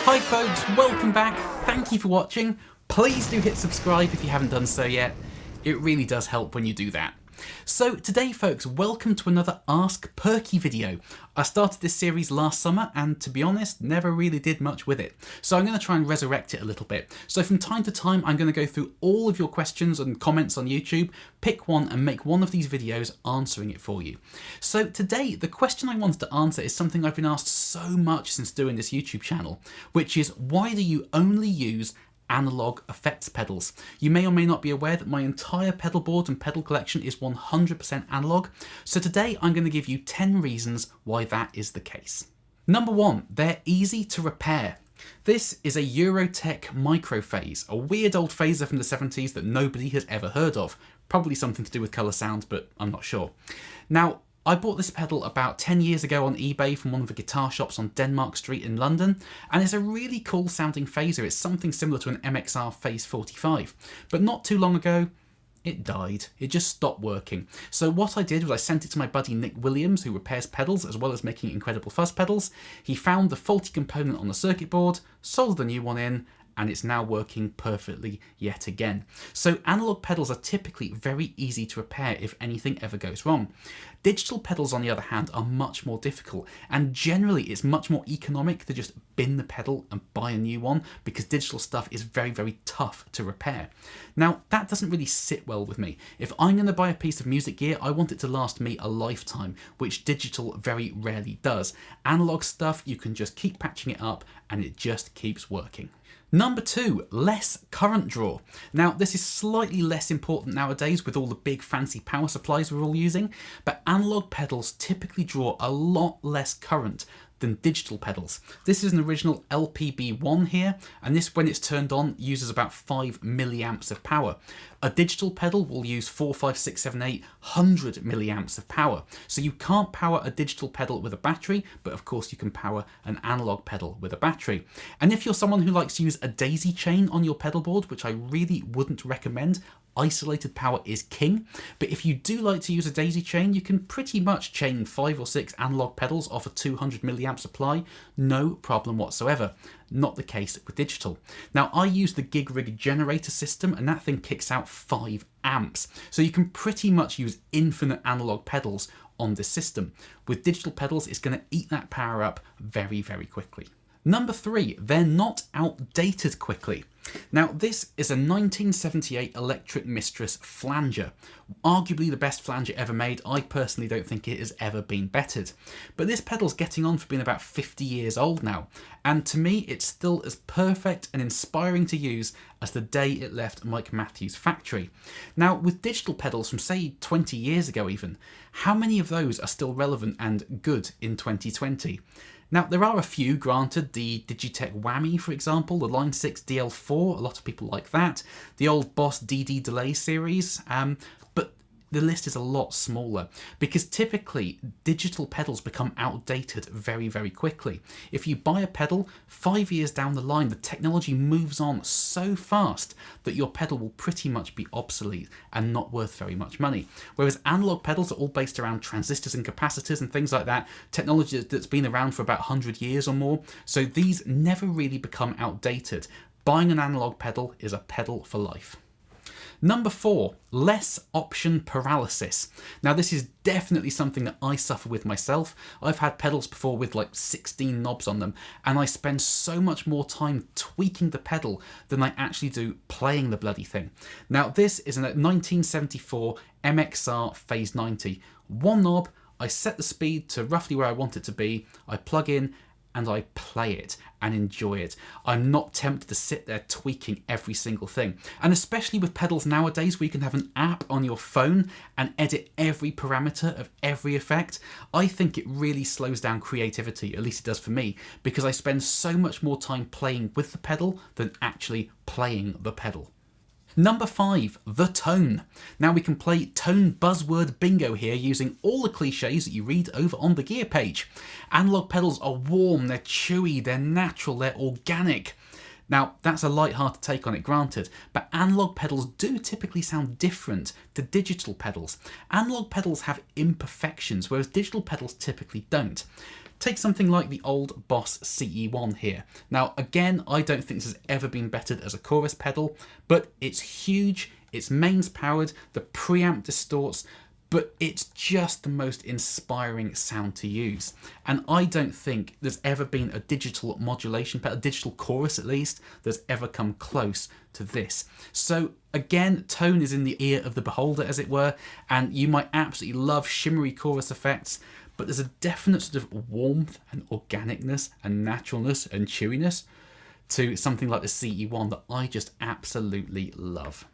Hi folks, welcome back, thank you for watching. Please do hit subscribe if you haven't done so yet. It really does help when you do that. So today folks, welcome to another Ask Perky video. I started this series last summer and to be honest, never really did much with it. So I'm going to try and resurrect it a little bit. So from time to time, I'm going to go through all of your questions and comments on YouTube, pick one and make one of these videos answering it for you. So today, the question I wanted to answer is something I've been asked so much since doing this YouTube channel, which is why do you only use analog effects pedals? You may or may not be aware that my entire pedal board and pedal collection is 100% analog, so today I'm going to give you 10 reasons why that is the case. Number 1, they're easy to repair. This is a Eurotech microphase, a weird old phaser from the 70s that nobody has ever heard of. Probably something to do with colour sound, but I'm not sure. Now, I bought this pedal about 10 years ago on eBay from one of the guitar shops on Denmark Street in London, and it's a really cool sounding phaser. It's something similar to an MXR Phase 45, but not too long ago, it died. It just stopped working. So what I did was I sent it to my buddy Nick Williams, who repairs pedals as well as making incredible fuzz pedals. He found the faulty component on the circuit board, soldered the new one in, and it's now working perfectly yet again. So analog pedals are typically very easy to repair if anything ever goes wrong. Digital pedals on the other hand are much more difficult, and generally it's much more economic to just bin the pedal and buy a new one because digital stuff is very tough to repair. Now that doesn't really sit well with me. If I'm going to buy a piece of music gear, I want it to last me a lifetime, which digital very rarely does. Analog stuff, you can just keep patching it up and it just keeps working. Number 2, less current draw. Now this is slightly less important nowadays with all the big fancy power supplies we're all using, but analog pedals typically draw a lot less current than digital pedals. This is an original LPB1 here, and this, when it's turned on, uses about 5 milliamps of power. A digital pedal will use 4, 5, 6, 7, 8, 100 milliamps of power. So you can't power a digital pedal with a battery, but of course you can power an analog pedal with a battery. And if you're someone who likes to use a daisy chain on your pedal board, which I really wouldn't recommend, isolated power is king, but if you do like to use a daisy chain, you can pretty much chain 5 or 6 analog pedals off a 200 milliamp supply, no problem whatsoever. Not the case with digital. Now I use the gig rig generator system and that thing kicks out 5 amps, so you can pretty much use infinite analog pedals on this system. With digital pedals, it's going to eat that power up very quickly. Number 3, they're not outdated quickly. Now this is a 1978 Electric Mistress flanger, arguably the best flanger ever made. I personally don't think it has ever been bettered, but this pedal's getting on for being about 50 years old now, and to me it's still as perfect and inspiring to use as the day it left Mike Matthews' factory. Now with digital pedals from say 20 years ago even, how many of those are still relevant and good in 2020? Now there are a few, granted, the Digitech Whammy for example, the Line 6 DL4, a lot of people like that, the old Boss DD Delay series, but the list is a lot smaller because typically digital pedals become outdated very quickly. If you buy a pedal, 5 years down the line the technology moves on so fast that your pedal will pretty much be obsolete and not worth very much money. Whereas analog pedals are all based around transistors and capacitors and things like that, technology that's been around for about 100 years or more, so these never really become outdated. Buying an analog pedal is a pedal for life. Number 4, less option paralysis. Now this is definitely something that I suffer with myself. I've had pedals before with like 16 knobs on them, and I spend so much more time tweaking the pedal than I actually do playing the bloody thing. Now this is a 1974 MXR Phase 90. One knob, I set the speed to roughly where I want it to be, I plug in, and I play it and enjoy it. I'm not tempted to sit there tweaking every single thing. And especially with pedals nowadays where you can have an app on your phone and edit every parameter of every effect, I think it really slows down creativity, at least it does for me, because I spend so much more time playing with the pedal than actually playing the pedal. Number 5, the tone. Now we can play tone buzzword bingo here using all the cliches that you read over on the gear page. Analog pedals are warm, they're chewy, they're natural, they're organic. Now that's a light-hearted take on it, granted, but analog pedals do typically sound different to digital pedals. Analog pedals have imperfections, whereas digital pedals typically don't. Take something like the old Boss CE1 here. Now again, I don't think this has ever been bettered as a chorus pedal, but it's huge, it's mains powered, the preamp distorts, but it's just the most inspiring sound to use. And I don't think there's ever been a digital modulation pedal, a digital chorus at least, that's ever come close to this. So again, tone is in the ear of the beholder, as it were, and you might absolutely love shimmery chorus effects, but there's a definite sort of warmth and organicness and naturalness and chewiness to something like the CE1 that I just absolutely love.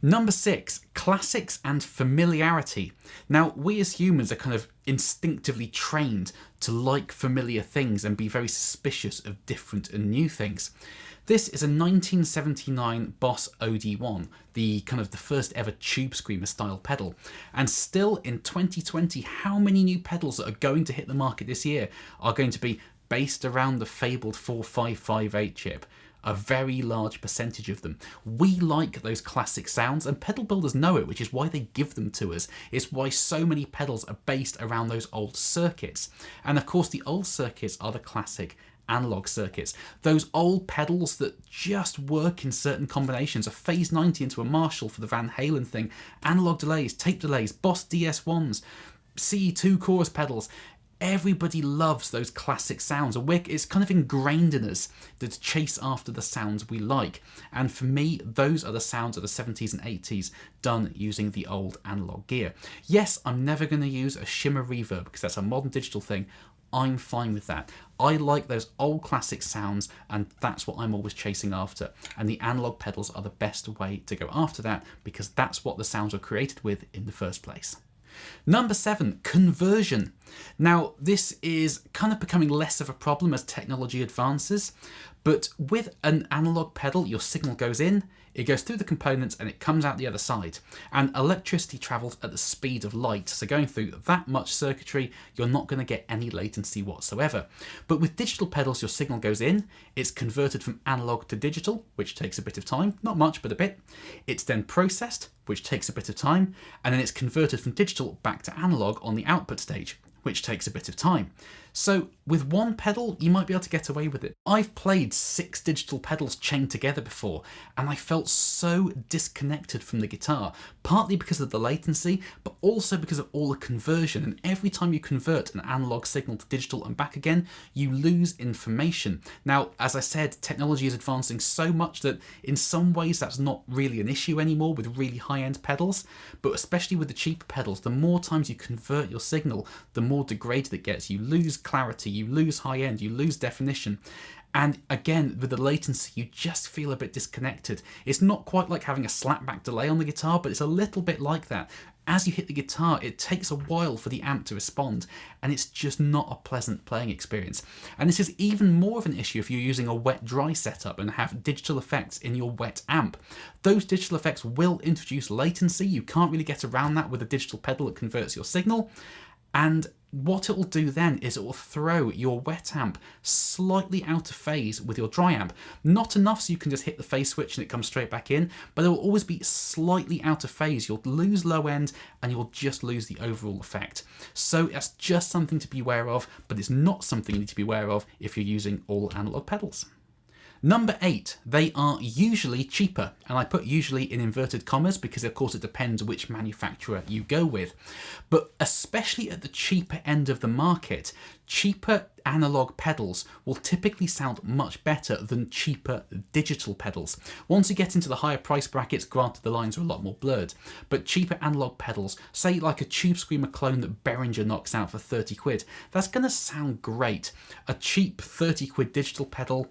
Number 6, classics and familiarity. Now, we as humans are kind of instinctively trained to like familiar things and be very suspicious of different and new things. This is a 1979 Boss OD1, the first ever tube screamer style pedal. And still in 2020, how many new pedals that are going to hit the market this year are going to be based around the fabled 4558 chip? A very large percentage of them. We like those classic sounds, and pedal builders know it, which is why they give them to us. It's why so many pedals are based around those old circuits. And of course the old circuits are the classic analog circuits. Those old pedals that just work in certain combinations, a phase 90 into a Marshall for the Van Halen thing, analog delays, tape delays, Boss DS1s, CE2 chorus pedals. Everybody loves those classic sounds, and it's kind of ingrained in us to chase after the sounds we like. And for me, those are the sounds of the 70s and 80s done using the old analog gear. Yes, I'm never going to use a shimmer reverb because that's a modern digital thing. I'm fine with that. I like those old classic sounds, and that's what I'm always chasing after. And the analog pedals are the best way to go after that, because that's what the sounds were created with in the first place. Number 7, conversion. Now, this is kind of becoming less of a problem as technology advances, but with an analog pedal, your signal goes in, it goes through the components, and it comes out the other side. And electricity travels at the speed of light, so going through that much circuitry, you're not going to get any latency whatsoever. But with digital pedals, your signal goes in, it's converted from analog to digital, which takes a bit of time, not much, but a bit. It's then processed, which takes a bit of time, and then it's converted from digital back to analog on the output stage, which takes a bit of time. So with one pedal, you might be able to get away with it. I've played 6 digital pedals chained together before, and I felt so disconnected from the guitar, partly because of the latency, but also because of all the conversion. And every time you convert an analog signal to digital and back again, you lose information. Now, as I said, technology is advancing so much that in some ways that's not really an issue anymore with really high-end pedals, but especially with the cheaper pedals, the more times you convert your signal, the more degraded it gets. You lose clarity, you lose high end, you lose definition. And again, with the latency, you just feel a bit disconnected. It's not quite like having a slapback delay on the guitar, but it's a little bit like that. As you hit the guitar, it takes a while for the amp to respond, and it's just not a pleasant playing experience. And this is even more of an issue if you're using a wet-dry setup and have digital effects in your wet amp. Those digital effects will introduce latency. You can't really get around that with a digital pedal that converts your signal. And what it will do then is it will throw your wet amp slightly out of phase with your dry amp. Not enough so you can just hit the phase switch and it comes straight back in, but it will always be slightly out of phase. You'll lose low end and you'll just lose the overall effect. So that's just something to be aware of, but it's not something you need to be aware of if you're using all analog pedals. Number 8, they are usually cheaper, and I put usually in inverted commas because of course it depends which manufacturer you go with. But especially at the cheaper end of the market, cheaper analog pedals will typically sound much better than cheaper digital pedals. Once you get into the higher price brackets, granted the lines are a lot more blurred, but cheaper analog pedals, say like a Tube Screamer clone that Behringer knocks out for 30 quid, that's going to sound great. A cheap 30 quid digital pedal,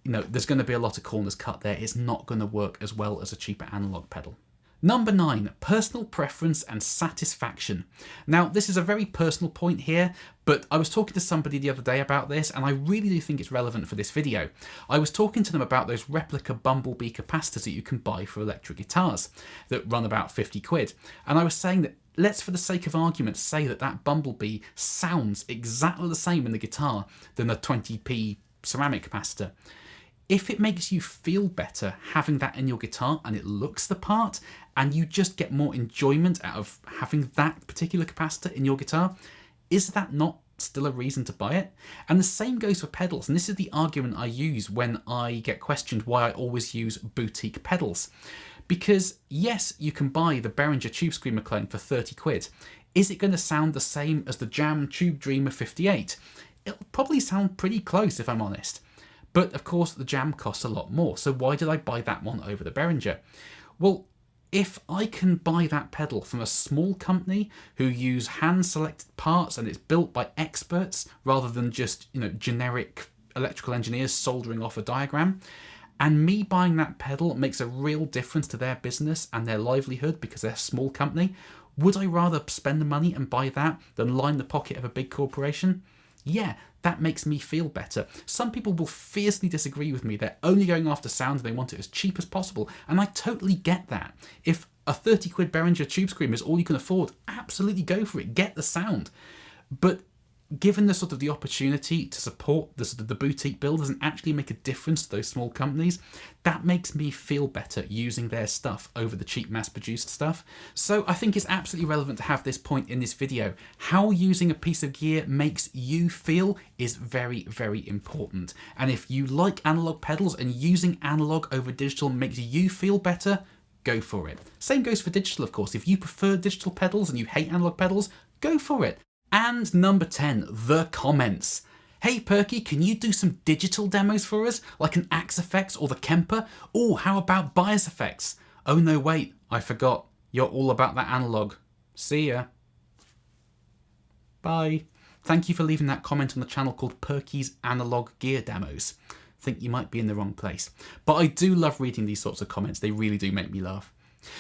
there's going to be a lot of corners cut there. It's not going to work as well as a cheaper analog pedal. Number 9, personal preference and satisfaction. Now, this is a very personal point here, but I was talking to somebody the other day about this, and I really do think it's relevant for this video. I was talking to them about those replica Bumblebee capacitors that you can buy for electric guitars that run about 50 quid. And I was saying that let's, for the sake of argument, say that that Bumblebee sounds exactly the same in the guitar than a 20p ceramic capacitor. If it makes you feel better having that in your guitar and it looks the part, and you just get more enjoyment out of having that particular capacitor in your guitar, is that not still a reason to buy it. And the same goes for pedals, and this is the argument I use when I get questioned why I always use boutique pedals. Because yes, you can buy the Behringer Tube Screamer clone for 30 quid. Is it going to sound the same as the Jam Tube Dreamer 58? It'll probably sound pretty close if I'm honest. But of course the Jam costs a lot more, so why did I buy that one over the Behringer? Well, if I can buy that pedal from a small company who use hand-selected parts and it's built by experts rather than just, generic electrical engineers soldering off a diagram, and me buying that pedal makes a real difference to their business and their livelihood because they're a small company, would I rather spend the money and buy that than line the pocket of a big corporation? Yeah, that makes me feel better. Some people will fiercely disagree with me. They're only going after sound and they want it as cheap as possible. And I totally get that. If a 30 quid Behringer Tube Screamer is all you can afford, absolutely go for it. Get the sound. But given the opportunity to support the boutique builders and actually make a difference to those small companies, that makes me feel better using their stuff over the cheap mass-produced stuff. So I think it's absolutely relevant to have this point in this video. How using a piece of gear makes you feel is very, very important. And if you like analog pedals and using analog over digital makes you feel better, go for it. Same goes for digital, of course. If you prefer digital pedals and you hate analog pedals, go for it. And number 10, the comments. Hey Perky, can you do some digital demos for us, like an Axe Effects or the Kemper? Oh, how about bias effects? Oh no, wait, I forgot. You're all about that analog. See ya. Bye. Thank you for leaving that comment on the channel called Perky's Analog Gear Demos. I think you might be in the wrong place. But I do love reading these sorts of comments. They really do make me laugh.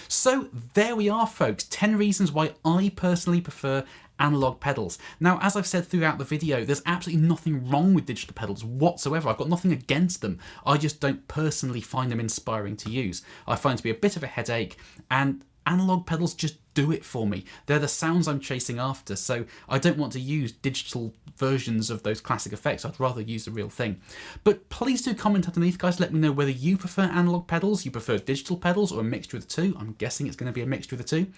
So there we are, folks. 10 reasons why I personally prefer analog pedals. Now, as I've said throughout the video, there's absolutely nothing wrong with digital pedals whatsoever. I've got nothing against them. I just don't personally find them inspiring to use. I find it to be a bit of a headache, and analog pedals just do it for me. They're the sounds I'm chasing after, so I don't want to use digital versions of those classic effects. I'd rather use the real thing. But please do comment underneath, guys. Let me know whether you prefer analog pedals, you prefer digital pedals, or a mixture of the two. I'm guessing it's going to be a mixture of the two.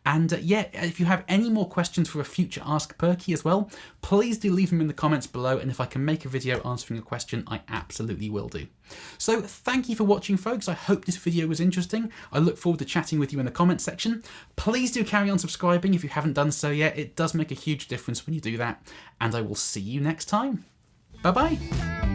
And yeah, if you have any more questions for a future Ask Perky as well, please do leave them in the comments below, and if I can make a video answering a question, I absolutely will do. So thank you for watching, folks. I hope this video was interesting. I look forward to chatting with you in the comments section. Please do carry on subscribing if you haven't done so yet. It does make a huge difference when you do that, and I will see you next time. Bye bye.